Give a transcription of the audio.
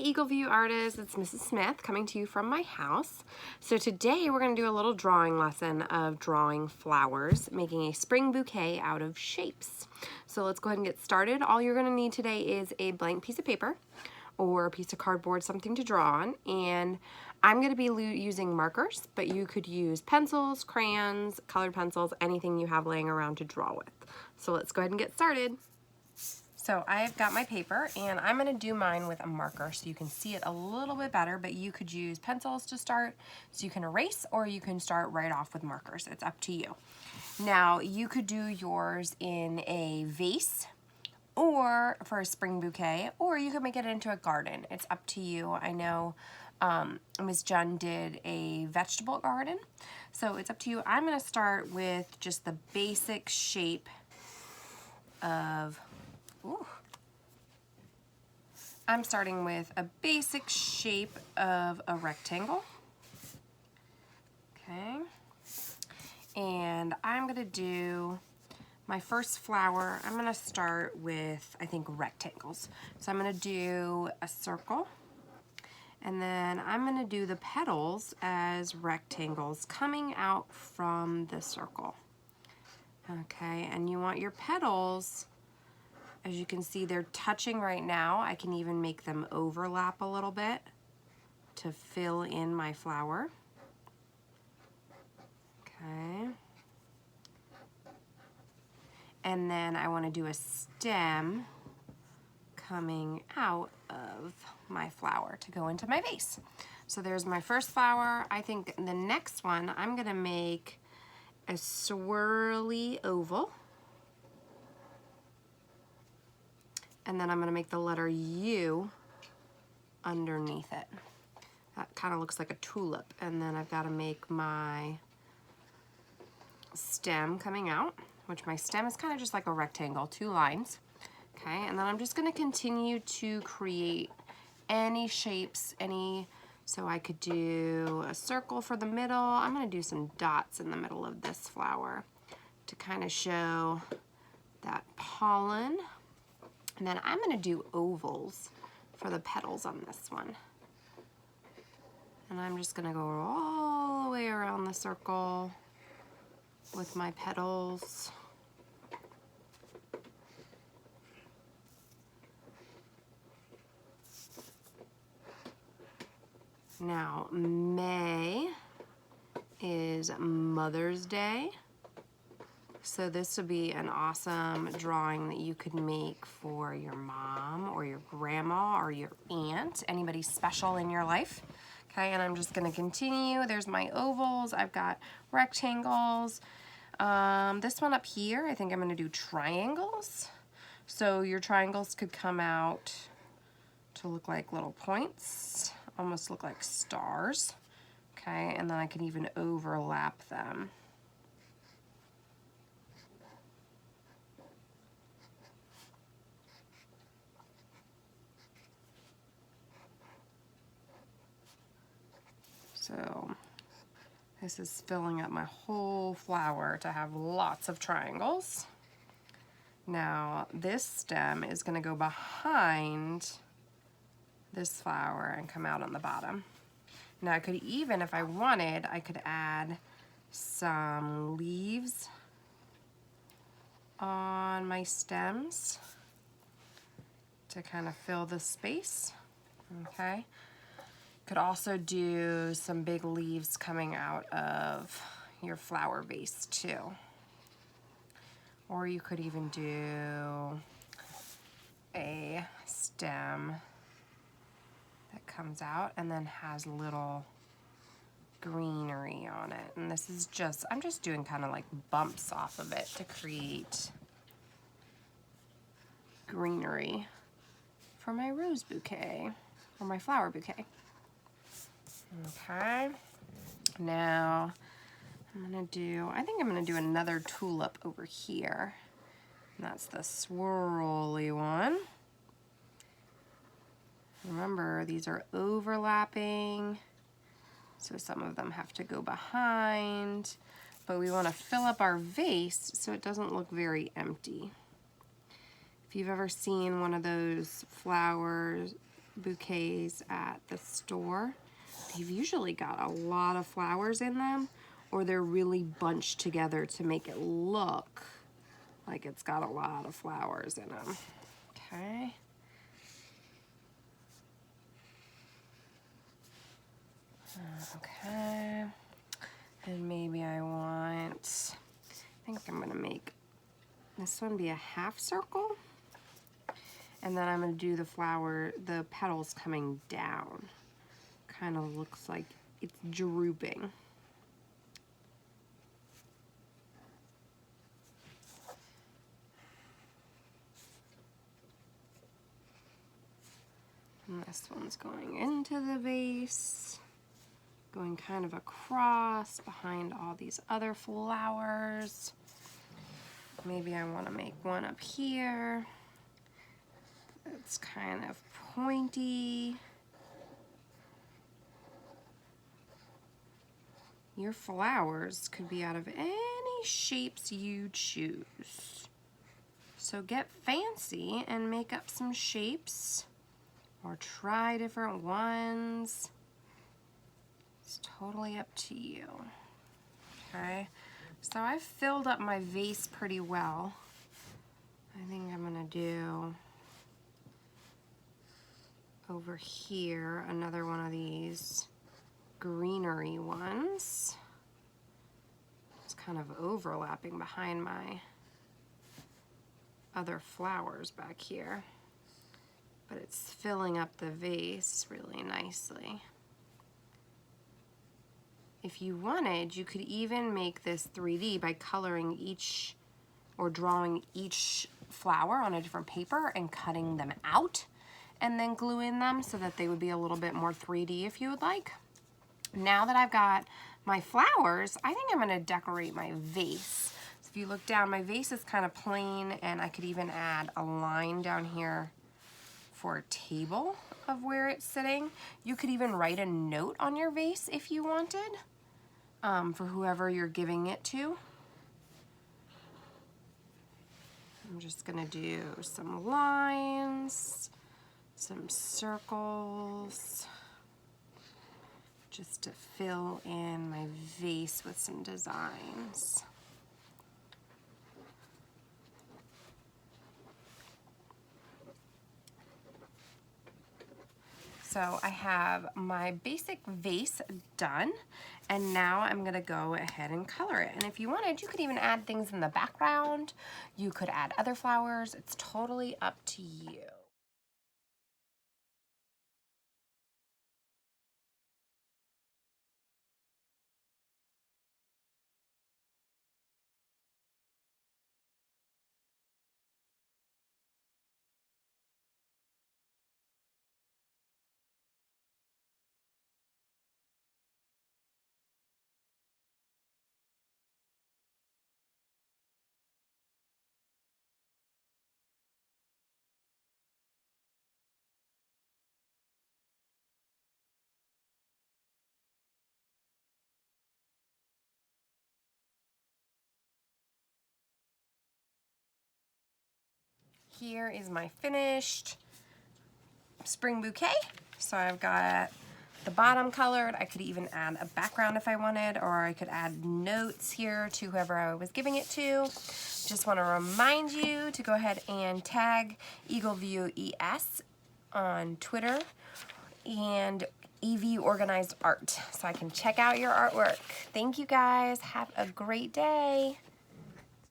Eagle View artists, it's Mrs. Smith coming to you from my house. So today we're going to do a little drawing lesson of drawing flowers, making a spring bouquet out of shapes. So let's go ahead and get started. All you're going to need today is a blank piece of paper or a piece of cardboard, something to draw on, and I'm going to be using markers, but you could use pencils, crayons, colored pencils, anything you have laying around to draw with. So let's go ahead and get started. So I've got my paper and I'm going to do mine with a marker so you can see it a little bit better, but you could use pencils to start so you can erase, or you can start right off with markers. It's up to you. Now you could do yours in a vase or for a spring bouquet, or you could make it into a garden. It's up to you. I know Ms. Jen did a vegetable garden, so it's up to you. I'm going to start with just the basic shape of I'm starting with a basic shape of a rectangle. Okay. And I'm going to do my first flower. I'm going to start with, I think, rectangles. So I'm going to do a circle. And then I'm going to do the petals as rectangles coming out from the circle. Okay. And you want your petals, as you can see, they're touching right now. I can even make them overlap a little bit to fill in my flower. Okay. And then I want to do a stem coming out of my flower to go into my vase. So there's my first flower. I think the next one, I'm going to make a swirly oval. And then I'm going to make the letter U underneath it. That kind of looks like a tulip. And then I've got to make my stem coming out, which my stem is kind of just like a rectangle, 2 lines. Okay, and then I'm just going to continue to create any shapes, so I could do a circle for the middle. I'm going to do some dots in the middle of this flower to kind of show that pollen. And then I'm going to do ovals for the petals on this one. And I'm just going to go all the way around the circle with my petals. Now, May is Mother's Day. So this would be an awesome drawing that you could make for your mom or your grandma or your aunt, anybody special in your life. Okay, and I'm just going to continue. There's my ovals. I've got rectangles. This one up here, I think I'm going to do triangles. So your triangles could come out to look like little points, almost look like stars. Okay, and then I can even overlap them. So this is filling up my whole flower to have lots of triangles. Now this stem is going to go behind this flower and come out on the bottom. Now I could even, if I wanted, I could add some leaves on my stems to kind of fill the space. Okay. Could also do some big leaves coming out of your flower vase too. Or you could even do a stem that comes out and then has little greenery on it. And this is just, I'm just doing kind of like bumps off of it to create greenery for my rose bouquet or my flower bouquet. Okay, now I think I'm gonna do another tulip over here. And that's the swirly one. Remember, these are overlapping, so some of them have to go behind, but we want to fill up our vase so it doesn't look very empty. If you've ever seen one of those flowers bouquets at the store, they've usually got a lot of flowers in them, or they're really bunched together to make it look like it's got a lot of flowers in them. Okay. Okay. And maybe I think I'm gonna make this one be a half circle. And then I'm gonna do the petals coming down. Kind of looks like it's drooping. And this one's going into the vase, going kind of across behind all these other flowers. Maybe I want to make one up here. It's kind of pointy. Your flowers could be out of any shapes you choose. So get fancy and make up some shapes or try different ones. It's totally up to you. Okay, so I've filled up my vase pretty well. I think I'm gonna do over here another one of these greenery ones. It's kind of overlapping behind my other flowers back here, but it's filling up the vase really nicely. If you wanted, you could even make this 3D by coloring each or drawing each flower on a different paper and cutting them out and then gluing them so that they would be a little bit more 3D if you would like. Now that I've got my flowers, I think I'm gonna decorate my vase. So if you look down, my vase is kind of plain, and I could even add a line down here for a table of where it's sitting. You could even write a note on your vase if you wanted, for whoever you're giving it to. I'm just gonna do some lines, some circles, just to fill in my vase with some designs. So I have my basic vase done, and now I'm gonna go ahead and color it. And if you wanted, you could even add things in the background. You could add other flowers. It's totally up to you. Here is my finished spring bouquet. So I've got the bottom colored. I could even add a background if I wanted, or I could add notes here to whoever I was giving it to. Just want to remind you to go ahead and tag EagleViewES on Twitter and EV Organized Art so I can check out your artwork. Thank you guys. Have a great day.